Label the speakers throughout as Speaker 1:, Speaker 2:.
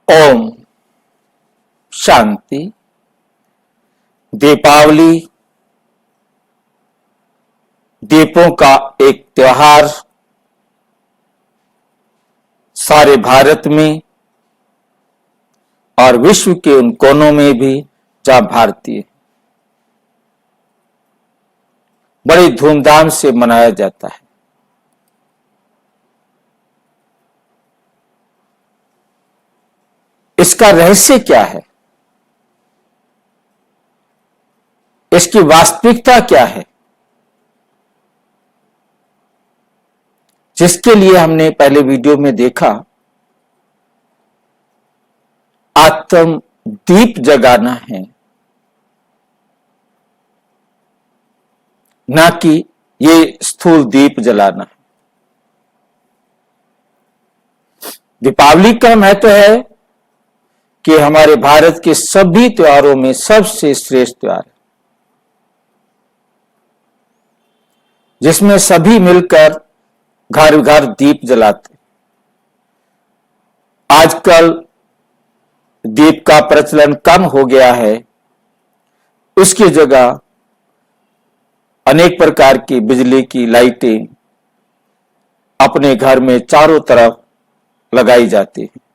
Speaker 1: ओम शांति। दीपावली दीपों का एक त्योहार सारे भारत में और विश्व के उन कोनों में भी जहां भारतीय बड़ी धूमधाम से मनाया जाता है। इसका रहस्य क्या है? इसकी वास्तविकता क्या है, जिसके लिए हमने पहले वीडियो में देखा आत्म दीप जगाना है, ना कि ये स्थूल दीप जलाना है। दीपावली का महत्व है कि हमारे भारत के सभी त्योहारों में सबसे श्रेष्ठ त्योहार है, जिसमें सभी मिलकर घर घर दीप जलाते। आजकल दीप का प्रचलन कम हो गया है, उसकी जगह अनेक प्रकार की बिजली की लाइटें अपने घर में चारों तरफ लगाई जाती है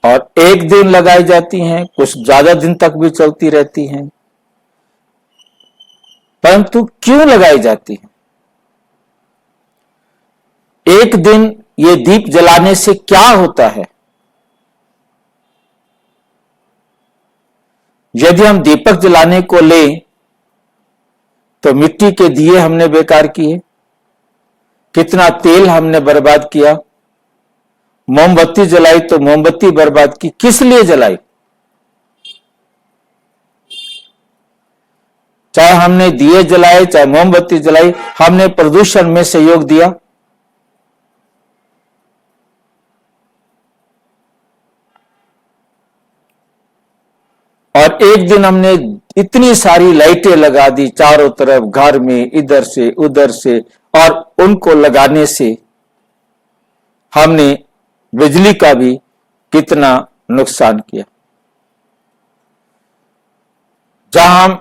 Speaker 1: और एक दिन लगाई जाती हैं, कुछ ज्यादा दिन तक भी चलती रहती हैं। परंतु क्यों लगाई जाती है? एक दिन ये दीप जलाने से क्या होता है? यदि हम दीपक जलाने को लें तो मिट्टी के दिए हमने बेकार किए, कितना तेल हमने बर्बाद किया। मोमबत्ती जलाई तो मोमबत्ती बर्बाद की, किस लिए जलाई? चाहे हमने दिए जलाए चाहे मोमबत्ती जलाई, हमने प्रदूषण में सहयोग दिया। और एक दिन हमने इतनी सारी लाइटें लगा दी चारों तरफ घर में, इधर से उधर से, और उनको लगाने से हमने बिजली का भी कितना नुकसान किया। जहां हम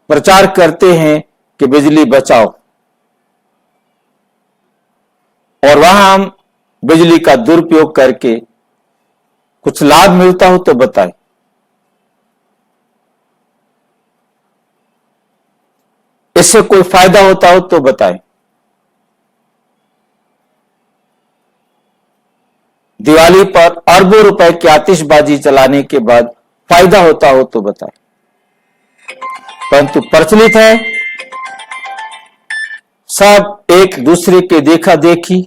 Speaker 1: प्रचार करते हैं कि बिजली बचाओ और वहां हम बिजली का दुरुपयोग करके कुछ लाभ मिलता हो तो बताएं। इससे कोई फायदा होता हो तो बताएं। दिवाली पर अरबों रुपए की आतिशबाजी चलाने के बाद फायदा होता हो तो बताएं। परंतु प्रचलित है सब एक दूसरे के देखा देखी,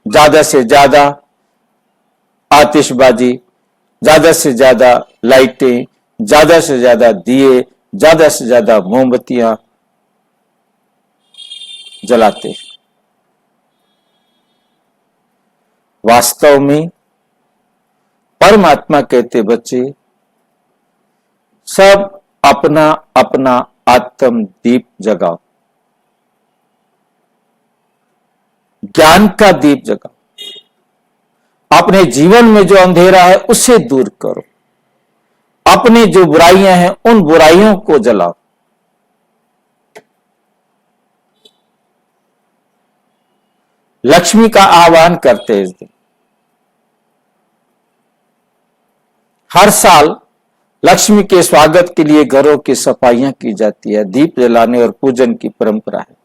Speaker 1: ज्यादा से ज्यादा आतिशबाजी, ज्यादा से ज्यादा लाइटें, ज्यादा से ज्यादा दिए, ज्यादा से ज्यादा मोमबत्तियां जलाते। वास्तव में परमात्मा कहते बच्चे सब अपना अपना आत्म दीप जगाओ, ज्ञान का दीप जगाओ। अपने जीवन में जो अंधेरा है उसे दूर करो, अपनी जो बुराइयां हैं उन बुराइयों को जलाओ। लक्ष्मी का आह्वान करते हैं इस दिन। हर साल लक्ष्मी के स्वागत के लिए घरों की सफाइयां की जाती है, दीप जलाने और पूजन की परंपरा है।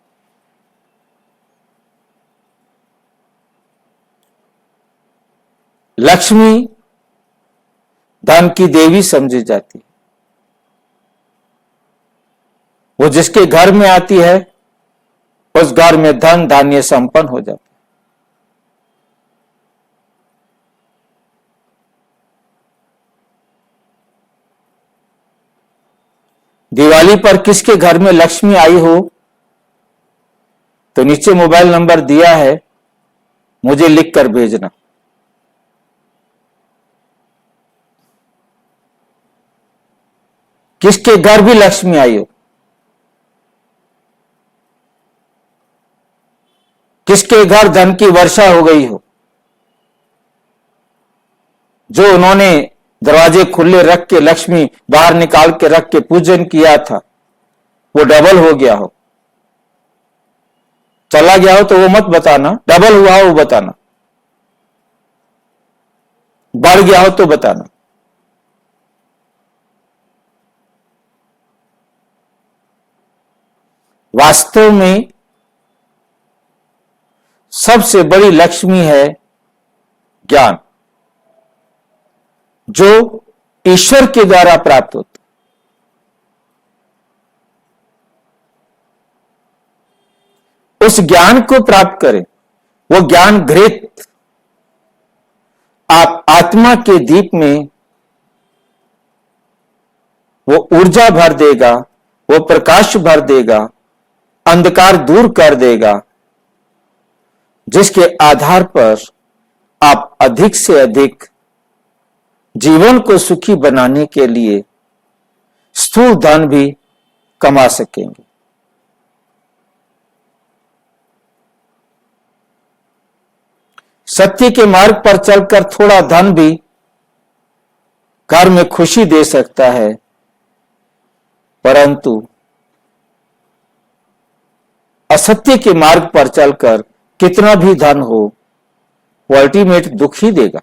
Speaker 1: लक्ष्मी धन की देवी समझी जाती है। वो जिसके घर में आती है उस घर में धन धान्य संपन्न हो जाता है। दिवाली पर किसके घर में लक्ष्मी आई हो तो नीचे मोबाइल नंबर दिया है, मुझे लिखकर भेजना। किसके घर भी लक्ष्मी आई हो, किसके घर धन की वर्षा हो गई हो, जो उन्होंने दरवाजे खुले रख के लक्ष्मी बाहर निकाल के रख के पूजन किया था, वो डबल हो गया हो, चला गया हो तो वो मत बताना, डबल हुआ हो वो बताना, बढ़ गया हो तो बताना। वास्तव में सबसे बड़ी लक्ष्मी है ज्ञान, जो ईश्वर के द्वारा प्राप्त होता। उस ज्ञान को प्राप्त करें, वो ज्ञान घृत आप आत्मा के दीप में वो ऊर्जा भर देगा, वो प्रकाश भर देगा, अंधकार दूर कर देगा, जिसके आधार पर आप अधिक से अधिक जीवन को सुखी बनाने के लिए स्थूल धन भी कमा सकेंगे। सत्य के मार्ग पर चलकर थोड़ा धन भी घर में खुशी दे सकता है, परंतु असत्य के मार्ग पर चलकर कितना भी धन हो, वो अल्टीमेट दुख ही देगा।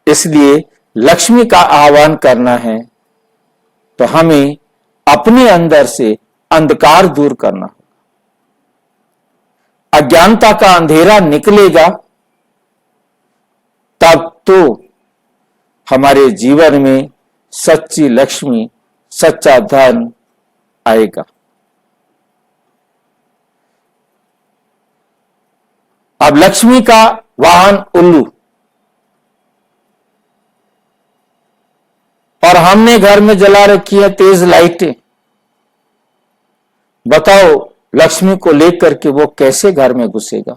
Speaker 1: इसलिए लक्ष्मी का आह्वान करना है तो हमें अपने अंदर से अंधकार दूर करना होगा। अज्ञानता का अंधेरा निकलेगा तब तो हमारे जीवन में सच्ची लक्ष्मी, सच्चा धन आएगा। अब लक्ष्मी का वाहन उल्लू, और हमने घर में जला रखी है तेज लाइटें। बताओ लक्ष्मी को लेकर के वो कैसे घर में घुसेगा?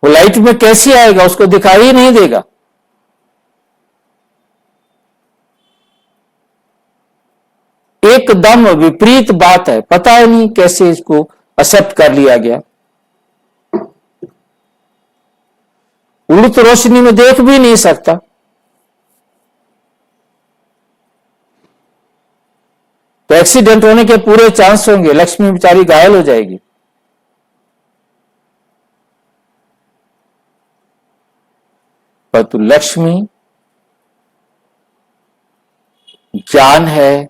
Speaker 1: वो लाइट में कैसे आएगा? उसको दिखाई ही नहीं देगा। एकदम विपरीत बात है, पता ही नहीं कैसे इसको एक्सेप्ट कर लिया गया। उल्लू तो रोशनी में देख भी नहीं सकता, तो एक्सीडेंट होने के पूरे चांस होंगे, लक्ष्मी बेचारी घायल हो जाएगी। परंतु लक्ष्मी ज्ञान है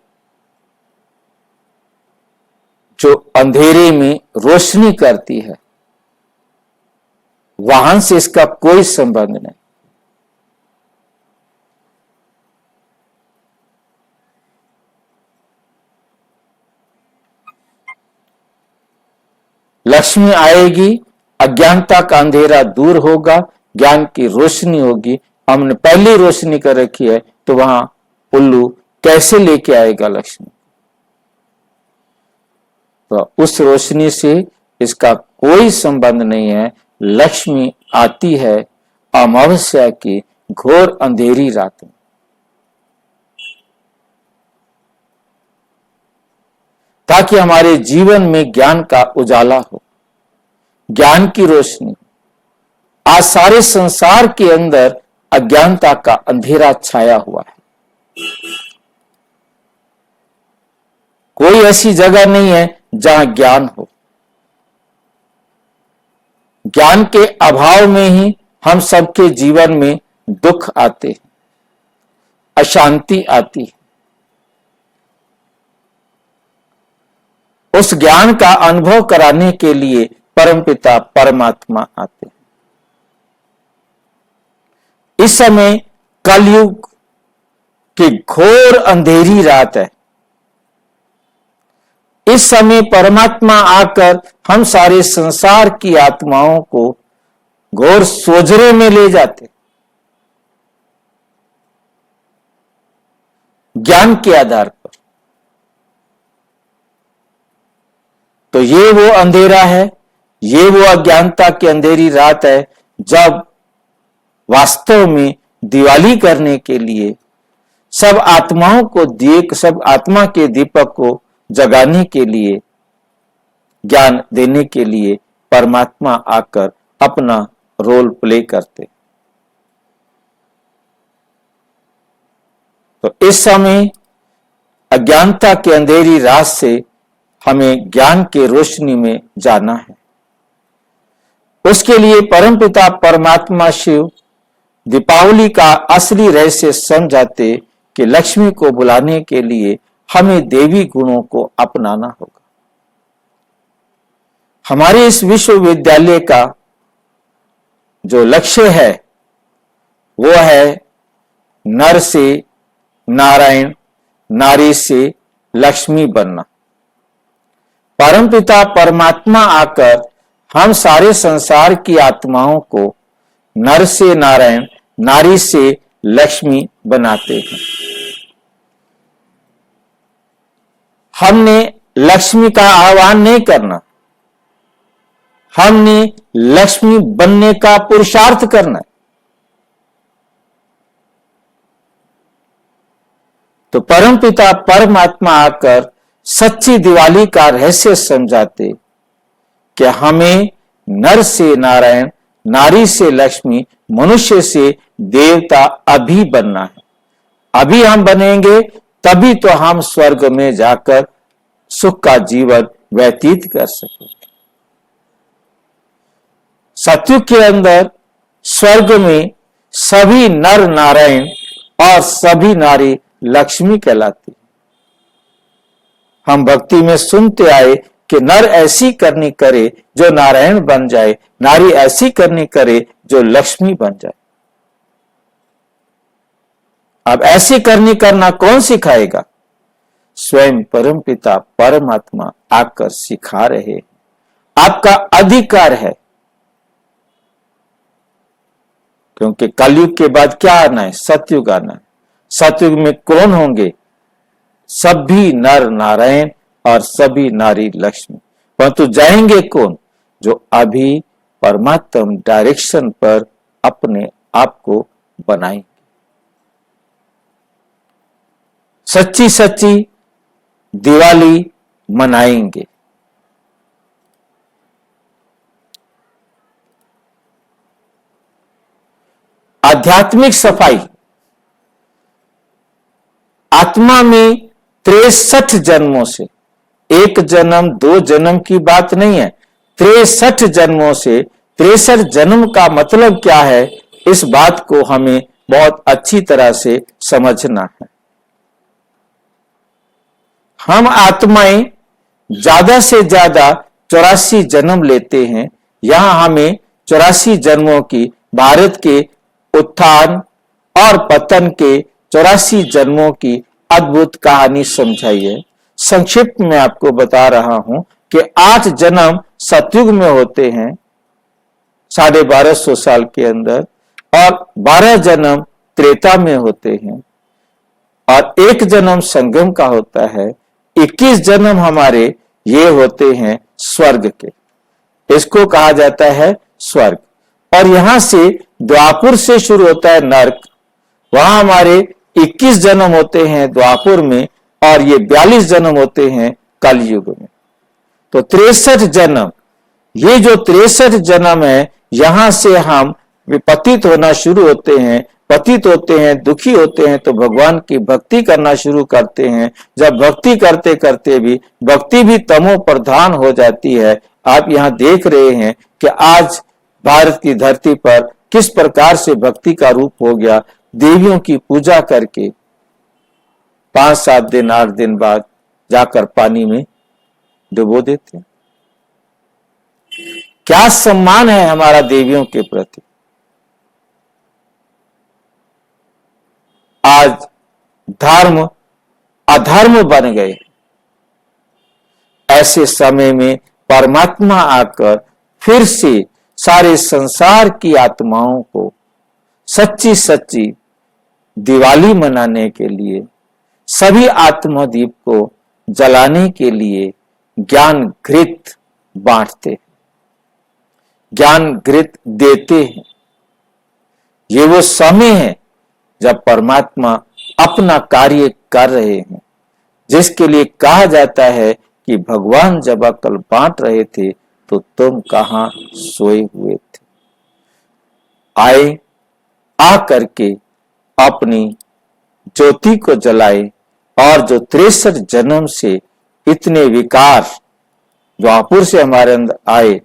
Speaker 1: जो अंधेरे में रोशनी करती है, वाहन से इसका कोई संबंध नहीं। लक्ष्मी आएगी, अज्ञानता का अंधेरा दूर होगा, ज्ञान की रोशनी होगी। हमने पहली रोशनी कर रखी है, तो वहां उल्लू कैसे लेके आएगा लक्ष्मी? तो उस रोशनी से इसका कोई संबंध नहीं है। लक्ष्मी आती है अमावस्या की घोर अंधेरी रात में, ताकि हमारे जीवन में ज्ञान का उजाला हो, ज्ञान की रोशनी। आज सारे संसार के अंदर अज्ञानता का अंधेरा छाया हुआ है। कोई ऐसी जगह नहीं है जहां ज्ञान हो। ज्ञान के अभाव में ही हम सबके जीवन में दुख आते हैं, अशांति आती है। उस ज्ञान का अनुभव कराने के लिए परमपिता परमात्मा आते हैं। इस समय कलयुग की घोर अंधेरी रात है। इस समय परमात्मा आकर हम सारे संसार की आत्माओं को घोर सोजरे में ले जाते, ज्ञान के आधार पर। तो ये वो अंधेरा है, ये वो अज्ञानता की अंधेरी रात है, जब वास्तव में दिवाली करने के लिए, सब आत्माओं को सब आत्मा के दीपक को जगाने के लिए, ज्ञान देने के लिए परमात्मा आकर अपना रोल प्ले करते। तो इस समय अज्ञानता के अंधेरी रात से हमें ज्ञान के रोशनी में जाना है। उसके लिए परमपिता परमात्मा शिव दीपावली का असली रहस्य समझाते कि लक्ष्मी को बुलाने के लिए हमें देवी गुणों को अपनाना होगा। हमारे इस विश्वविद्यालय का जो लक्ष्य है वो है नर से नारायण, नारी से लक्ष्मी बनना। परमपिता परमात्मा आकर हम सारे संसार की आत्माओं को नर से नारायण, नारी से लक्ष्मी बनाते हैं। हमने लक्ष्मी का आह्वान नहीं करना, हमने लक्ष्मी बनने का पुरुषार्थ करना है। तो परमपिता परमात्मा आकर सच्ची दिवाली का रहस्य समझाते कि हमें नर से नारायण, नारी से लक्ष्मी, मनुष्य से देवता अभी बनना है। अभी हम बनेंगे तभी तो हम स्वर्ग में जाकर सुख का जीवन व्यतीत कर सकेंगे। सत्युग के अंदर स्वर्ग में सभी नर नारायण और सभी नारी लक्ष्मी कहलाती। हम भक्ति में सुनते आए कि नर ऐसी करनी करे जो नारायण बन जाए, नारी ऐसी करनी करे जो लक्ष्मी बन जाए। अब ऐसी करनी करना कौन सिखाएगा? स्वयं परमपिता परमात्मा आकर सिखा रहे हैं। आपका अधिकार है, क्योंकि कलयुग के बाद क्या आना है? सतयुग आना है। सतयुग में कौन होंगे? सभी नर नारायण और सभी नारी लक्ष्मी। परंतु जाएंगे कौन? जो अभी परमात्म डायरेक्शन पर अपने आप को बनाएंगे, सच्ची सच्ची दिवाली मनाएंगे। आध्यात्मिक सफाई आत्मा में 63 जन्मों से, एक जन्म दो जन्म की बात नहीं है, 63 जन्मों से, 63 जन्म का मतलब क्या है, इस बात को हमें बहुत अच्छी तरह से समझना है। हम आत्माएं ज्यादा से ज्यादा 84 जन्म लेते हैं। यहां हमें 84 जन्मों की, भारत के उत्थान और पतन के 84 जन्मों की अद्भुत कहानी समझाई है। संक्षिप्त में आपको बता रहा हूं कि 8 जन्म सतयुग में होते हैं 1250 साल के अंदर, और 12 जन्म त्रेता में होते हैं, और 1 जन्म संगम का होता है। 21 जन्म हमारे ये होते हैं स्वर्ग के, इसको कहा जाता है स्वर्ग। और यहां से द्वापुर से शुरू होता है नरक, वहां हमारे 21 जन्म होते हैं द्वापुर में, और ये 42 जन्म होते हैं कलयुग में। तो 63 जन्म, ये जो 63 जन्म है, यहां से हम विपतित होना शुरू होते हैं, पतित होते हैं, दुखी होते हैं, तो भगवान की भक्ति करना शुरू करते हैं। जब भक्ति करते करते भी भक्ति भी तमो प्रधान हो जाती है। आप यहां देख रहे हैं कि आज भारत की धरती पर किस प्रकार से भक्ति का रूप हो गया। देवियों की पूजा करके 5-7 दिन 8 दिन बाद जाकर पानी में डुबो देते हैं। क्या सम्मान है हमारा देवियों के प्रति। आज धर्म अधर्म बन गए। ऐसे समय में परमात्मा आकर फिर से सारे संसार की आत्माओं को सच्ची सच्ची दिवाली मनाने के लिए, सभी आत्मदीप को जलाने के लिए ज्ञान घृत बांटते हैं, ज्ञान घृत देते हैं। ये वो समय है जब परमात्मा अपना कार्य कर रहे हैं, जिसके लिए कहा जाता है कि भगवान जब अकल बांट रहे थे तो तुम कहां सोए हुए थे। आए, आ करके अपनी ज्योति को जलाए और जो 63 जन्म से इतने विकार द्वापुर से हमारे अंदर आए,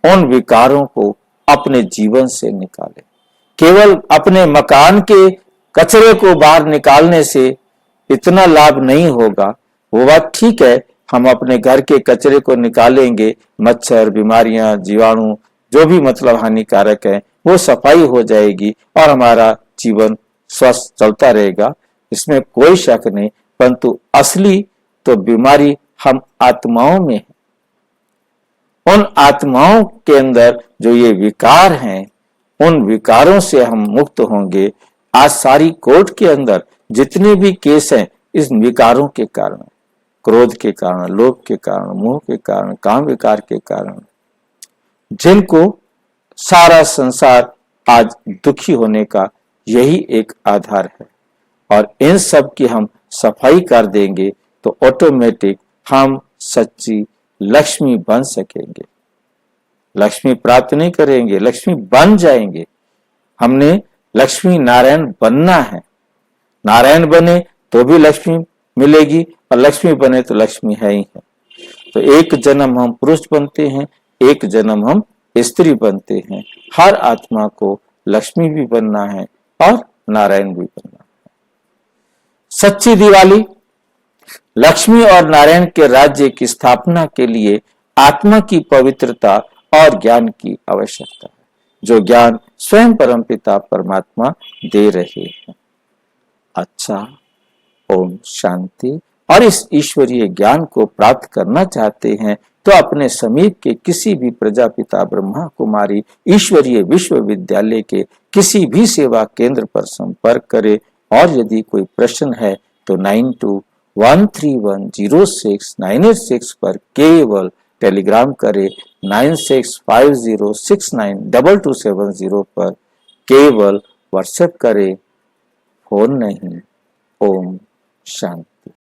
Speaker 1: उन विकारों को अपने जीवन से निकाले। केवल अपने मकान के कचरे को बाहर निकालने से इतना लाभ नहीं होगा। वो बात ठीक है, हम अपने घर के कचरे को निकालेंगे, मच्छर, बीमारियां, जीवाणु जो भी मतलब हानिकारक है वो सफाई हो जाएगी और हमारा जीवन स्वस्थ चलता रहेगा, इसमें कोई शक नहीं। परंतु असली तो बीमारी हम आत्माओं में है। उन आत्माओं के अंदर जो ये विकार हैं, उन विकारों से हम मुक्त होंगे। आज सारी कोर्ट के अंदर जितने भी केस हैं इस विकारों के कारण, क्रोध के कारण, लोभ के कारण, मोह के कारण, काम विकार के कारण, जिनको सारा संसार आज दुखी होने का यही एक आधार है। और इन सब की हम सफाई कर देंगे तो ऑटोमेटिक हम सच्ची लक्ष्मी बन सकेंगे। लक्ष्मी प्राप्त नहीं करेंगे, लक्ष्मी बन जाएंगे। हमने लक्ष्मी नारायण बनना है। नारायण बने तो भी लक्ष्मी मिलेगी और लक्ष्मी बने तो लक्ष्मी है ही है। तो एक जन्म हम पुरुष बनते हैं, एक जन्म हम स्त्री बनते हैं। हर आत्मा को लक्ष्मी भी बनना है और नारायण भी बनना है। सच्ची दिवाली लक्ष्मी और नारायण के राज्य की स्थापना के लिए आत्मा की पवित्रता और ज्ञान की आवश्यकता है, जो ज्ञान स्वयं परमपिता परमात्मा दे रहे हैं। अच्छा, ओम शांति। और इस ईश्वरीय ज्ञान को प्राप्त करना चाहते हैं तो अपने समीप के किसी भी प्रजापिता ब्रह्मा कुमारी ईश्वरीय विश्वविद्यालय के किसी भी सेवा केंद्र पर संपर्क करें। और यदि कोई प्रश्न है तो 9213106986 पर केवल टेलीग्राम करें। 9650692270 पर केवल व्हाट्सएप करें, फोन नहीं। ओम शांति।